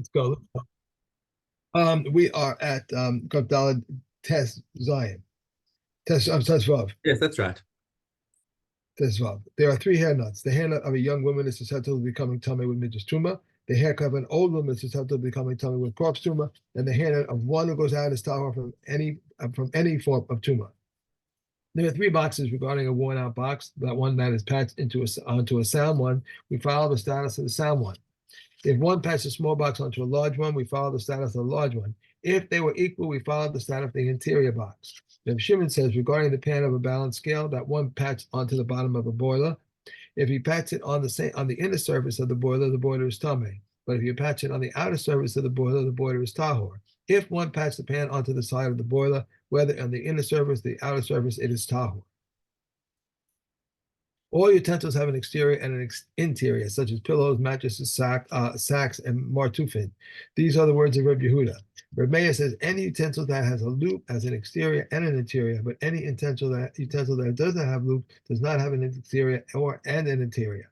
Let's go. We are at Kaf Daled Tes Zion. Tes Vav. Yes, that's right. Tes Vav. There are three hair nuts. The hair nut of a young woman is susceptible to becoming tummy with midrash tuma. The haircut of an old woman is susceptible to becoming tummy with corpse tuma. And the hair nut of one who goes out is tahor from any form of tuma. There are three boxes regarding a worn-out box. That one that is patched onto a sound one, we follow the status of the sound one. If one patched a small box onto a large one, we follow the status of the large one. If they were equal, we follow the status of the interior box. Reb Shimon says regarding the pan of a balanced scale, that one patched onto the bottom of a boiler. If you patch it on the inner surface of the boiler is tameh. But if you patch it on the outer surface of the boiler is tahor. If one patched the pan onto the side of the boiler, whether on the inner surface, the outer surface, it is tahor. All utensils have an exterior and an interior, such as pillows, mattresses, sacks, and martufin. These are the words of Reb Yehuda. Reb Meir says any utensil that has a loop has an exterior and an interior, but any utensil that does not have loop does not have an exterior and an interior.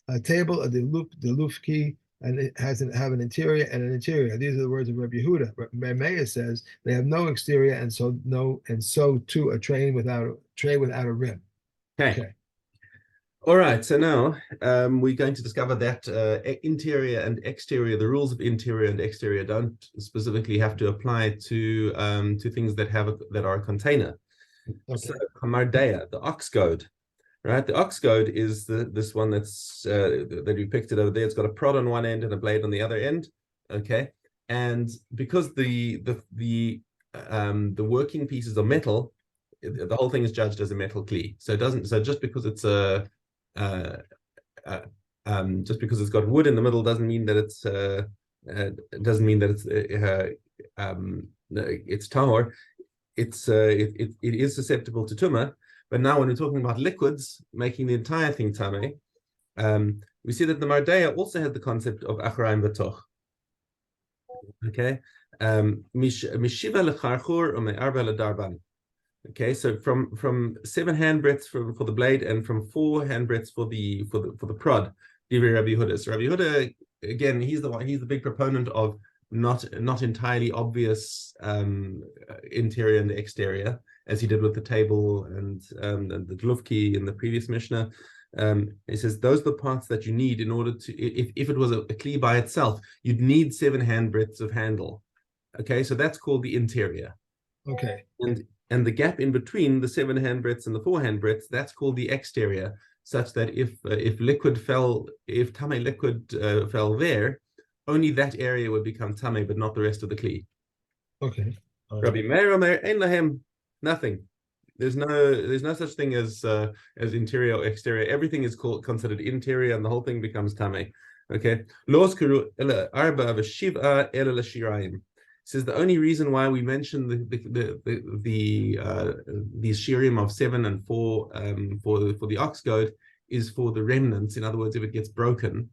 A table, the loop key, and it have an interior and an interior. These are the words of Reb Yehuda. Reb Meir says they have no exterior, and so too a tray without a rim. Okay. All right, so now we're going to discover that interior and exterior, the rules of interior and exterior don't specifically have to apply to things that are a container. Okay. So Kamardea, the ox goad, right? The ox goad is this one that's that we picked it over there. It's got a prod on one end and a blade on the other end. Okay, and because the working pieces are metal, the whole thing is judged as a metal kli. So it doesn't. So just because it's just because it's got wood in the middle doesn't mean that it's tahor. It is susceptible to tumah. But now when we're talking about liquids making the entire thing tameh, we see that the Mardeya also had the concept of acharayim v'toch. Okay, mishiva lecharchur ume'arba ledarban. Okay, so from 7 handbreadths for the blade and from 4 handbreadths for the prod, Divrei Rabbi Yehuda. So Rabbi Yehuda, again, he's the big proponent of not entirely obvious interior and exterior, as he did with the table and the dluvki in the previous Mishna. He says those are the parts that you need in order to, if it was a kli by itself, you'd need 7 handbreadths of handle. Okay, so that's called the interior. Okay. And the gap in between the 7 handbreadths and the 4 handbreadths, that's called the exterior, such that if tameh liquid fell there, only that area would become tameh, but not the rest of the kli. Okay. Rabbi Meir Omer ein lahem, nothing. There's no such thing as interior or exterior. Everything is considered interior, and the whole thing becomes tameh. Okay. Lo skuru ela arba v'shiv'a ela l'shirayim. Says the only reason why we mention these shirim of 7 and 4 for the ox goad is for the remnants. In other words, if it gets broken,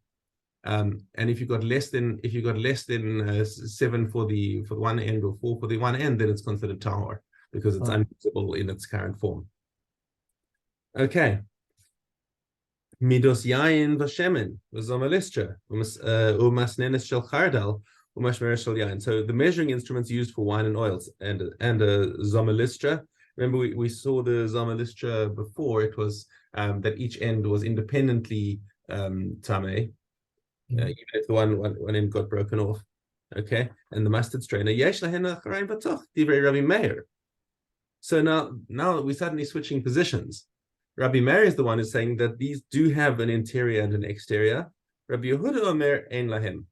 and if you got less than 7 for the one end or 4 for the one end, then it's considered tahor because it's unusable in its current form. Okay. Midos yayin v'shemen v'zomelistra u'masnenes shel chardal. So the measuring instruments used for wine and oils and a zomelistra. Remember, we saw the zomelistra before. It was that each end was independently tameh, even if the one end got broken off. Okay, and the mustard strainer. Rabbi Meir. So now we're suddenly switching positions. Rabbi Meir is the one who's saying that these do have an interior and an exterior. Rabbi Yehuda Omer ein lahem.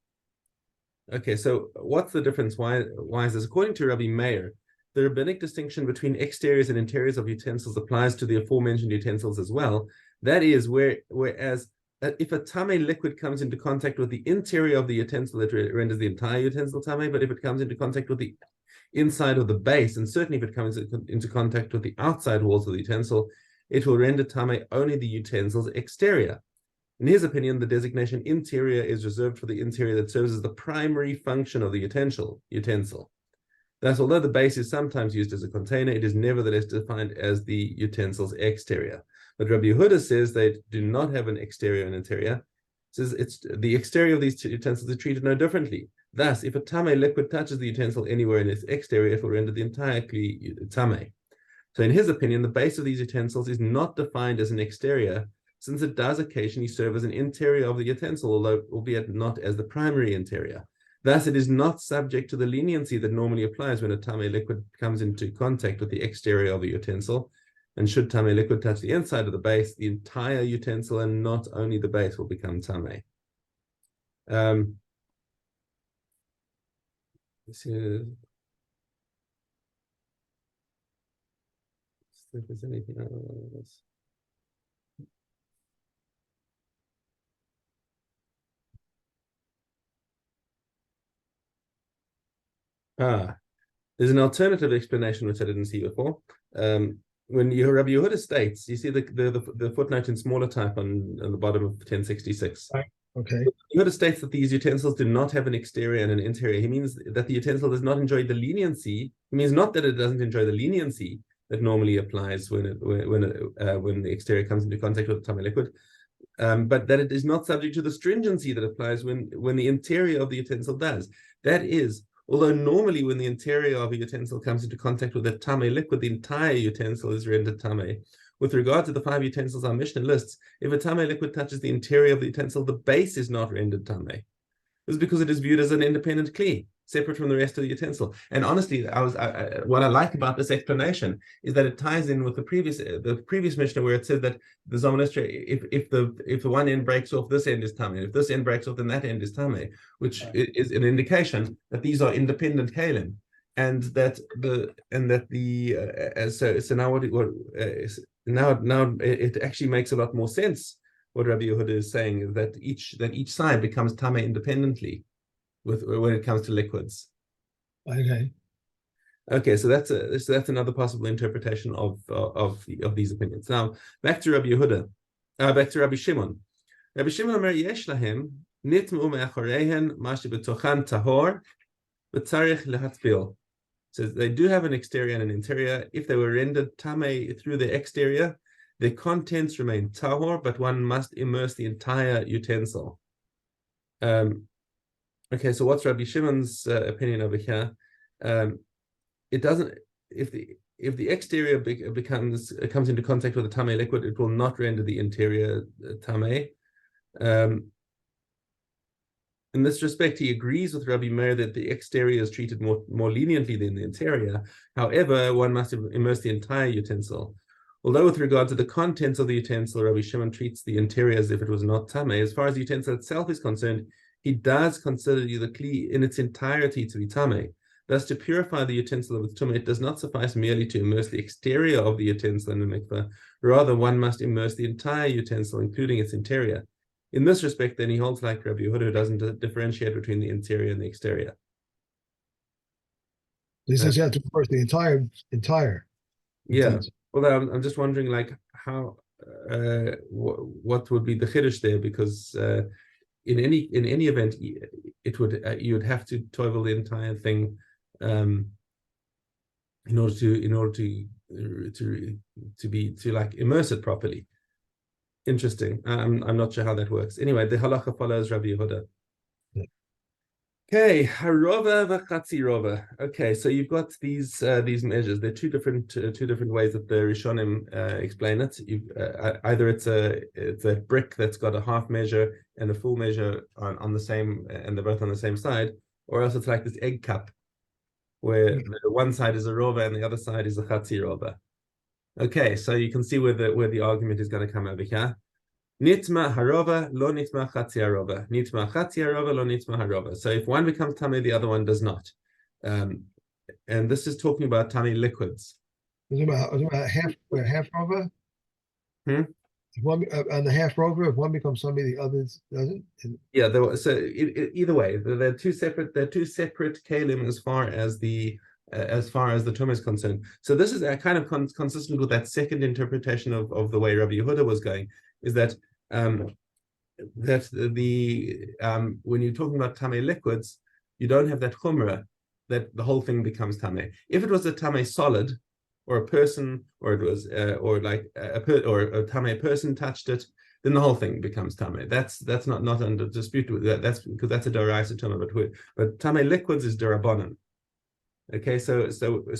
Okay, so what's the difference? Why is this? According to Rabbi Meir, the rabbinic distinction between exteriors and interiors of utensils applies to the aforementioned utensils as well. That is, whereas if a tameh liquid comes into contact with the interior of the utensil, it renders the entire utensil tameh. But if it comes into contact with the inside of the base, and certainly if it comes into contact with the outside walls of the utensil, it will render tameh only the utensil's exterior. In his opinion, the designation interior is reserved for the interior that serves as the primary function of the utensil. Thus, although the base is sometimes used as a container, it is nevertheless defined as the utensil's exterior. But Rabbi Yehuda says they do not have an exterior and interior. Says it's the exterior of these utensils is treated no differently. Thus, if a tame liquid touches the utensil anywhere in its exterior, it will render the entire kli tame. So in his opinion, the base of these utensils is not defined as an exterior, since it does occasionally serve as an interior of the utensil, although albeit not as the primary interior. Thus, it is not subject to the leniency that normally applies when a tame liquid comes into contact with the exterior of a utensil. And should tame liquid touch the inside of the base, the entire utensil and not only the base will become tame. If there's anything else. There's an alternative explanation which I didn't see before. When Rabbi Yehuda states, you see the footnote in smaller type on the bottom of 1066. Right. Okay. Yehuda states that these utensils do not have an exterior and an interior. He means that the utensil does not enjoy the leniency. He means not that it doesn't enjoy the leniency that normally applies when the exterior comes into contact with the tame liquid, but that it is not subject to the stringency that applies when the interior of the utensil does. That is, although normally when the interior of a utensil comes into contact with a tame liquid, the entire utensil is rendered tame. With regard to the 5 utensils our Mishna lists, if a tame liquid touches the interior of the utensil, the base is not rendered tame. This is because it is viewed as an independent kli, separate from the rest of the utensil. And honestly, what I like about this explanation is that it ties in with the previous Mishnah where it said that the Zomanistra, if the one end breaks off, this end is tame. If this end breaks off, then that end is tame, which is an indication that these are independent Keilim, and now it actually makes a lot more sense what Rabbi Yehuda is saying, is that each side becomes tame independently when it comes to liquids. Okay, so that's another possible interpretation of these opinions. Now back to Rabbi Yehuda, back to Rabbi Shimon. Rabbi Shimon Omer yesh lahem nitmu me'achoreihen mashi betochan tahor v'tzarich lehatbil. Says they do have an exterior and an interior. If they were rendered tame through the exterior, the contents remain tahor, but one must immerse the entire utensil. Okay, so what's Rabbi Shimon's opinion over here? It doesn't. If the exterior comes into contact with a tame liquid, it will not render the interior tame. In this respect, he agrees with Rabbi Meir that the exterior is treated more leniently than the interior. However, one must immerse the entire utensil. Although with regard to the contents of the utensil, Rabbi Shimon treats the interior as if it was not tame. As far as the utensil itself is concerned, he does consider the kli in its entirety to be tame. Thus, to purify the utensil of its tumah, it does not suffice merely to immerse the exterior of the utensil in the mikveh. Rather, one must immerse the entire utensil, including its interior. In this respect, then, he holds like Rabbi Yehuda, who doesn't differentiate between the interior and the exterior. He says you have to immerse the entire. Yeah. Although I'm just wondering, like, how what would be the chiddush there? Because in any event, it would you would have to toivel the entire thing in order to like immerse it properly. Interesting. I'm not sure how that works. Anyway, the halacha follows Rabbi Yehuda. Okay, harova v'chatzi rova. Okay, so you've got these measures. They're two different ways that the Rishonim explain it. Either it's a brick that's got a half measure and a full measure on the same, and they're both on the same side, or else it's like this egg cup, where the one side is a rova and the other side is a chatzi rova. Okay, so you can see where the argument is going to come over here. Nitma harova, lo nitma chatzi harova. Nitma chatzi harova, lo nitma harova. So if one becomes tame, the other one does not. And this is talking about tame liquids. Is it about half rova? If one on the half rova, if one becomes tame, the other doesn't. Yeah. Either way, they're two separate. They're two separate keilim as far as the tumah is concerned. So this is kind of consistent with that second interpretation of the way Rabbi Yehuda was going. Is that when you're talking about tame liquids, you don't have that chumrah that the whole thing becomes tame. If it was a tame solid, or a person, or it was or a tame person touched it, then the whole thing becomes tame. That's not under dispute with that. That's because that's a deraisa tame, but tame liquids is derabanan. Okay, so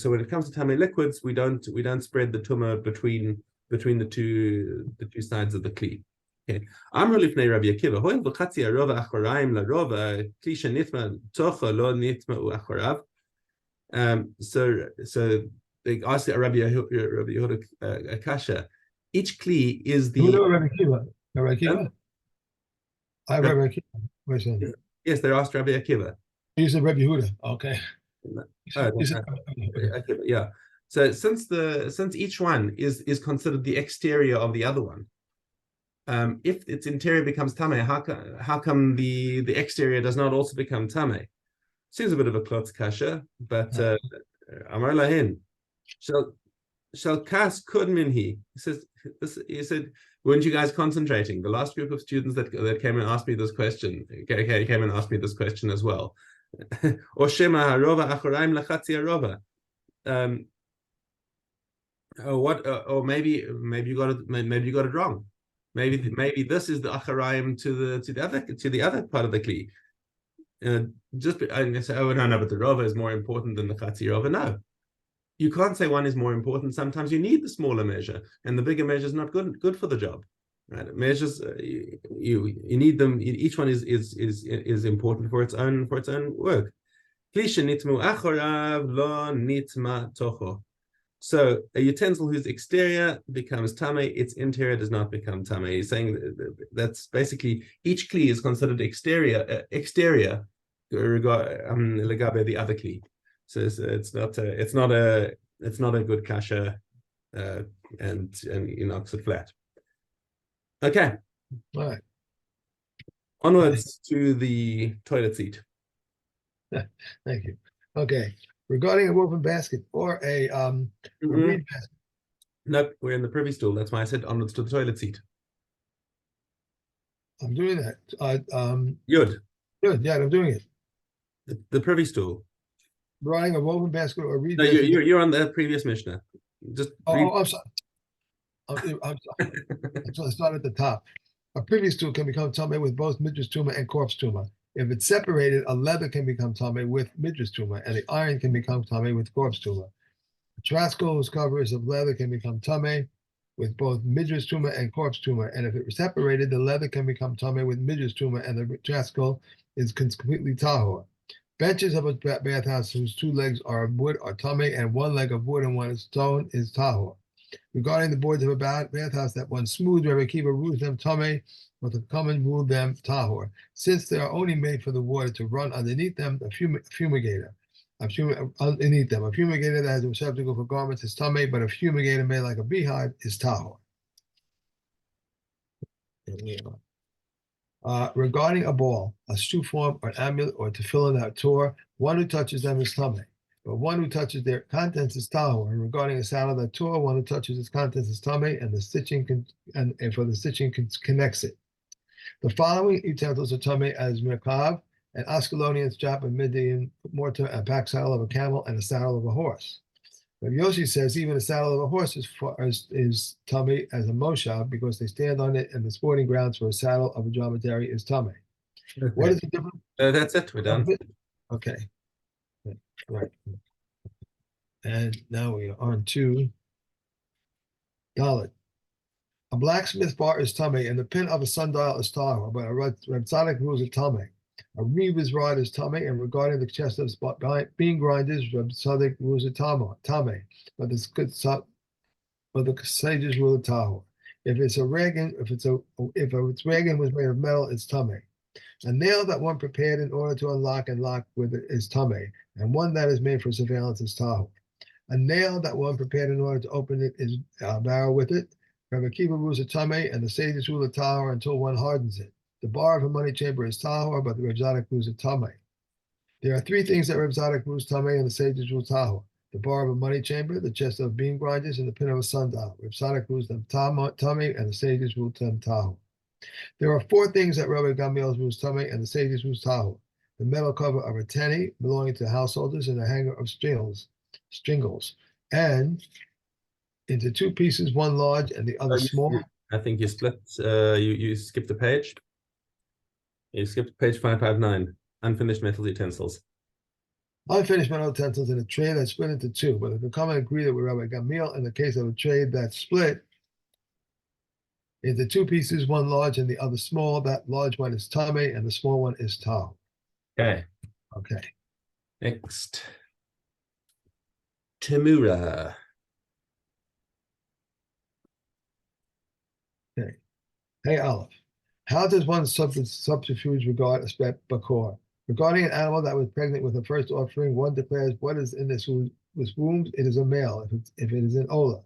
when it comes to tame liquids, we don't spread the tuma between the two sides of the kli. Okay. Amr lifnei Rabbi Akiva, hoil v'chatzi arova achoraim larova kli shenitma tocha lo nitma u'achorav. So they asked Rabbi Yehuda Akasha. Each kli is the. Who know Rabbi Akiva? Rabbi Akiva? I have Rabbi Akiva. Where's that? Yes, they asked Rabbi Akiva. You said Rabbi Yehuda. Okay. Yeah. So since each one is considered the exterior of the other one, if its interior becomes tame, how come the exterior does not also become tame? Seems a bit of a klotz kasha, but Amar lahin shall kas kudminhi. He said, weren't you guys concentrating? The last group of students that came and asked me this question came and asked me this question as well. Or shema harova achoraim lachatzi harova. Or maybe you got it wrong. Maybe this is the achoraim to the other part of the kli. Just I'm gonna say, oh no, but the rova is more important than the chatzi rova. No, you can't say one is more important. Sometimes you need the smaller measure, and the bigger measure is not good for the job. Right? Measures you need them. Each one is important for its own work. So a utensil whose exterior becomes tame, its interior does not become tame. He's saying that's basically each kli is considered exterior legabe the other kli. So it's not a good kasha, and he knocks it flat. Okay. All right. Onwards to the toilet seat. Thank you. Okay. Regarding a woven basket or a reed basket. Nope, we're in the privy stool. That's why I said onwards to the toilet seat. I'm doing that. Good. Yeah, I'm doing it. The privy stool. Regarding a woven basket or a reed No, basket. you're on the previous Mishna. Just I'm sorry. I'm sorry. So I start at the top. A privy stool can become tame with both midrash tuma and corpse tuma. If it's separated, a leather can become tame with midrash tuma, and the iron can become tame with corpse tuma. A traskel whose cover is of leather can become tame with both midrash tuma and corpse tuma, and if it was separated, the leather can become tame with midrash tuma, and the traskel is completely tahor. Benches of a bathhouse whose two legs are of wood are tame, and one leg of wood and one of stone is tahor. Regarding the boards of a bathhouse that one smooth, Rabbi Akiva rules them tame, but the common rule them tahor. Since they are only made for the water to run underneath them, a fumigator. Underneath them, a fumigator that has a receptacle for garments is tame, but a fumigator made like a beehive is tahor. Regarding a ball, a shoe form, or an amulet, or tefillin that Torah, one who touches them is tame. But one who touches their contents is tahor. And regarding a saddle that Torah, one who touches its contents is tame, and the stitching and for the stitching connects it. The following utensils are tame as merkav, an Ascalonian strap, a Midian mortar, a pack saddle of a camel, and a saddle of a horse. But Yoshi says even a saddle of a horse is tame as a moshav because they stand on it, and the sporting grounds for a saddle of a dromedary is tame. Okay. What is the difference? That's it. We're done. Okay. Right. And now we are on to Dalit. A blacksmith bar is tame, and the pin of a sundial is tahor, but a Rebzadik rules it tame. A reeva's rod is tame, and regarding the chest of bean grinders, Rebzadik rules it tame. But the sages rule it tahor. If its wagon was made of metal, it's tame. A nail that one prepared in order to unlock and lock with it is tame, and one that is made for surveillance is tahor. A nail that one prepared in order to open it is barrel with it. Rabbi Akiva rules it tame, and the sages rule it tahor until one hardens it. The bar of a money chamber is tahor, but the Reb Zadok rules it tame. There are three things that Reb Zadok rules tame, and the sages rule tahor: the bar of a money chamber, the chest of bean grinders, and the pin of a sundial. Reb Zadok rules them tame, and the sages rule them tahor. There are four things that Rabbi Gamliel rules tame, and the sages rules tahor: the metal cover of a teni belonging to householders, and a hanger of stringles, and into two pieces, one large and the other small. I think you split. You skipped a page. You skipped page 559. Unfinished metal utensils. Unfinished metal utensils in a tray that's split into two. But if we come and agree that with Rabbi Gamliel, in the case of a tray that's split into two pieces, one large and the other small, that large one is tame and the small one is tal. Okay. Okay. Next. Temura. Okay. Hey, Aleph. How does one subterfuge regard a bakor? Regarding an animal that was pregnant with a first offering, one declares what is in this womb, it is a male, if it is an ola.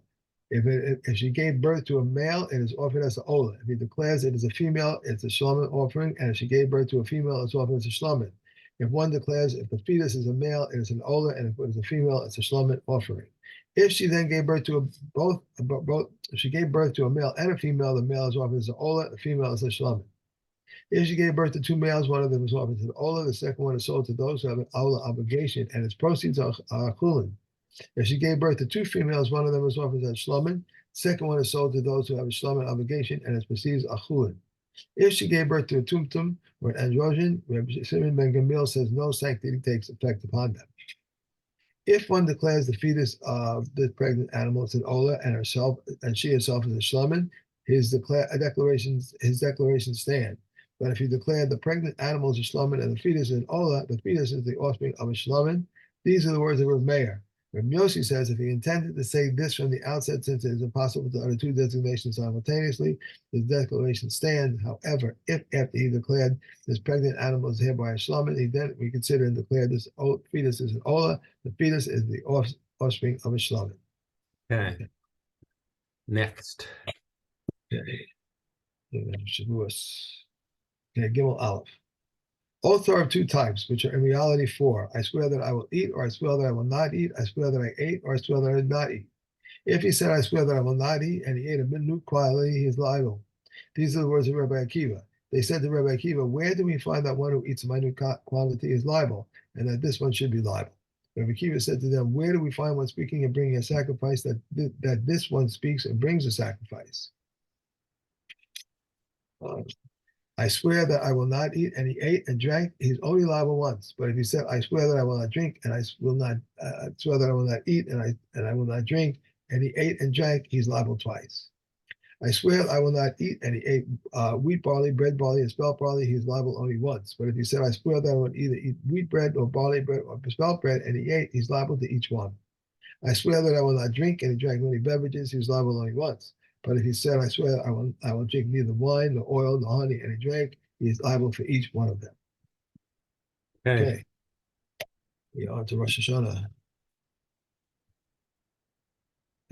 If she gave birth to a male, it is offered as an ola. If he declares it is a female, it's a shlomin offering, and if she gave birth to a female, it's offered as a shlomin. If one declares if the fetus is a male, it is an ola, and if it is a female, it's a shlomin offering. If she then gave birth to if she gave birth to a male and a female, the male is offered as an ola, the female is a shlomin. If she gave birth to two males, one of them is offered to the ola, the second one is sold to those who have an ola obligation, and its proceeds are chulin. If she gave birth to two females, one of them is offered as shlomin, the second one is sold to those who have a shlomin obligation, and its proceeds are chulin. If she gave birth to a tumtum or an androgen, Rabbi Shimon ben Gamliel says no sanctity takes effect upon them. If one declares the fetus of the pregnant animal is an ola and she herself is a shlomin, his declarations stand. But if he declared the pregnant animal is a shlomin and the fetus is an ola, the fetus is the offspring of a shlomin. These are the words of Rav Meir. Rav Yossi says if he intended to say this from the outset, since it is impossible to utter two designations simultaneously, his declaration stands. However, if after he declared this pregnant animal is hereby a shlomin, he then reconsidered and declared this fetus is an ola, the fetus is the offspring of a shlomin. Okay. Next. Okay. Okay, Gimel Aleph. Oaths are of two types, which are in reality four. I swear that I will eat, or I swear that I will not eat. I swear that I ate, or I swear that I did not eat. If he said, I swear that I will not eat, and he ate a minute quality, he is liable. These are the words of Rabbi Akiva. They said to Rabbi Akiva, where do we find that one who eats a minute quantity is liable, and that this one should be liable? Rabbi Akiva said to them, where do we find one speaking and bringing a sacrifice that this one speaks and brings a sacrifice? I swear that I will not eat, and he ate and drank. He's only liable once. But if he said, I swear that I will not drink, and I will not swear that I will not eat, and I will not drink, and he ate and drank, he's liable twice. I swear I will not eat, and he ate wheat barley, bread barley, and spelt barley, he's liable only once. But if he said, I swear that I will either eat wheat bread or barley bread or spelt bread, and he ate, he's liable to each one. I swear that I will not drink, and he drank many beverages, he's liable only once. But if he said, I swear I will drink neither wine, nor oil, nor honey, and he drank, he is liable for each one of them. Okay. We are on to Rosh Hashanah.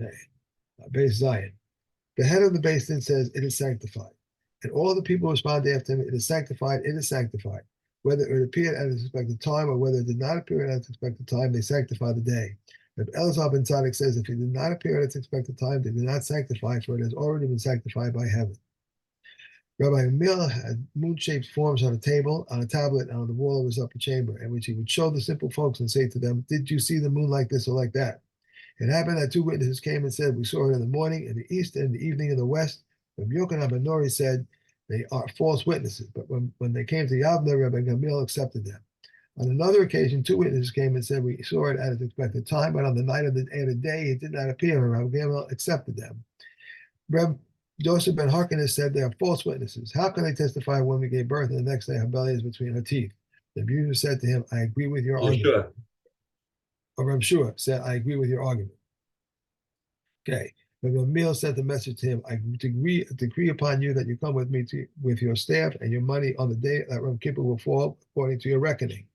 Okay. Beis Zion. The head of the Beis Din says, it is sanctified. And all the people respond after him, it is sanctified, it is sanctified. Whether it appeared at its expected time or whether it did not appear at its expected time, they sanctify the day. But Elazar ben Tzadok says, if it did not appear at its expected time, they did not sanctify, for it has already been sanctified by heaven. Rabbi Emil had moon-shaped forms on a table, on a tablet, and on the wall of his upper chamber, in which he would show the simple folks and say to them, did you see the moon like this or like that? It happened that two witnesses came and said, we saw it in the morning, in the east, and in the evening in the west. Rabbi Yochanan ben Nori said, they are false witnesses. But when they came to Yavne, Rabbi Gamliel accepted them. On another occasion, two witnesses came and said, we saw it at its expected time, but on the night of the day, it did not appear, and Rabbi Gamliel accepted them. Reb Joseph ben Harkinis said, they are false witnesses. How can they testify when we gave birth and the next day her belly is between her teeth? The abuser said to him, I agree with your argument. Sure. Or Reb Shua said, I agree with your argument. Okay. Rabbi Emil sent the message to him, I decree upon you that you come with me with your staff and your money on the day that Ram Kippur will fall according to your reckoning.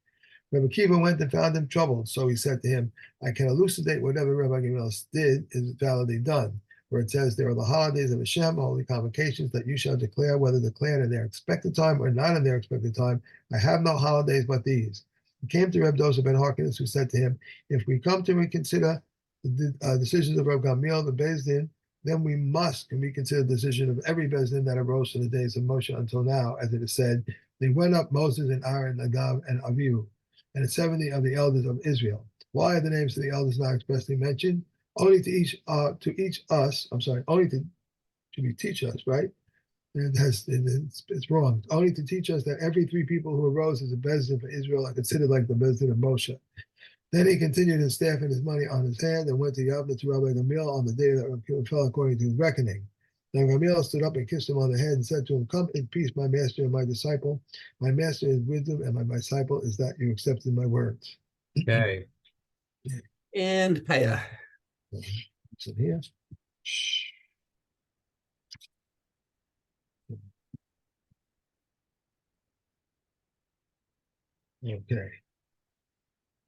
Rabbi Akiva went and found him troubled, so he said to him, I can elucidate whatever Rabbi Gamliel did is validly done, where it says there are the holidays of Hashem, holy convocations that you shall declare, whether declared in their expected time or not in their expected time. I have no holidays but these. He came to Reb Joseph ben Harkinis, who said to him, if we come to reconsider the decisions of Reb Gamliel, the Beis Din, then we must reconsider the decision of every Beis Din that arose from the days of Moshe until now, as it is said, they went up Moses and Aaron, Nadav, and Avihu, and 70 of the elders of Israel. Why are the names of the elders not expressly mentioned? Only to teach us, right? It's wrong. Only to teach us that every 3 people who arose as a Bezdin for Israel are considered like the Bezdin of Moshe. Then he continued his staff and his money on his hand and went to Yavna to Rabbi Gamliel on the day that Rabbi fell according to his reckoning. Then Gamliel stood up and kissed him on the head and said to him, "Come in peace, my master and my disciple. My master is wisdom and my disciple is that you accepted my words." Okay. And Paya. Sit here. Okay.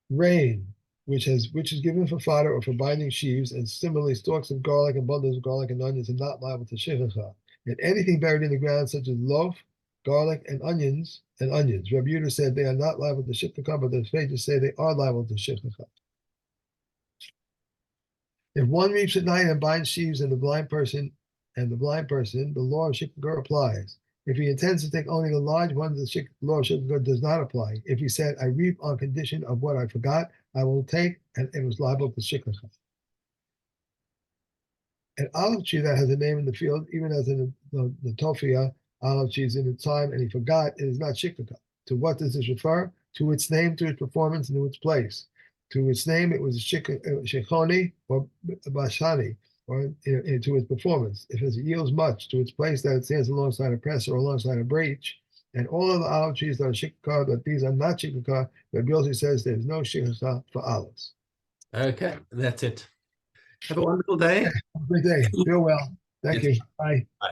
Rain, which is given for fodder or for binding sheaves, and similarly stalks of garlic and bundles of garlic and onions are not liable to shechachah. And anything buried in the ground, such as loaf, garlic, and onions. Rabbi Yehuda said they are not liable to shechachah, but the sages say they are liable to shechachah. If one reaps at night and binds sheaves and the blind person, the law of shechachah applies. If he intends to take only the large ones, the law of shechachah does not apply. If he said, "I reap on condition of what I forgot, I will take," and it was liable to shechachah. An olive tree that has a name in the field, even as in the Tofia olive tree is in its time and he forgot, it is not shechachah. To what does this refer? To its name, to its performance, and to its place. To its name, it was shechoni or bashani, or to its performance. If it yields much, to its place that it stands alongside a press or alongside a breach. And all of the olive trees that are shechachah, that these are not shechachah, Rabbi Yossi says there is no shechachah for olives. Okay, that's it. Have a wonderful day. Have a great day. Feel well. Thank you. Bye. Bye.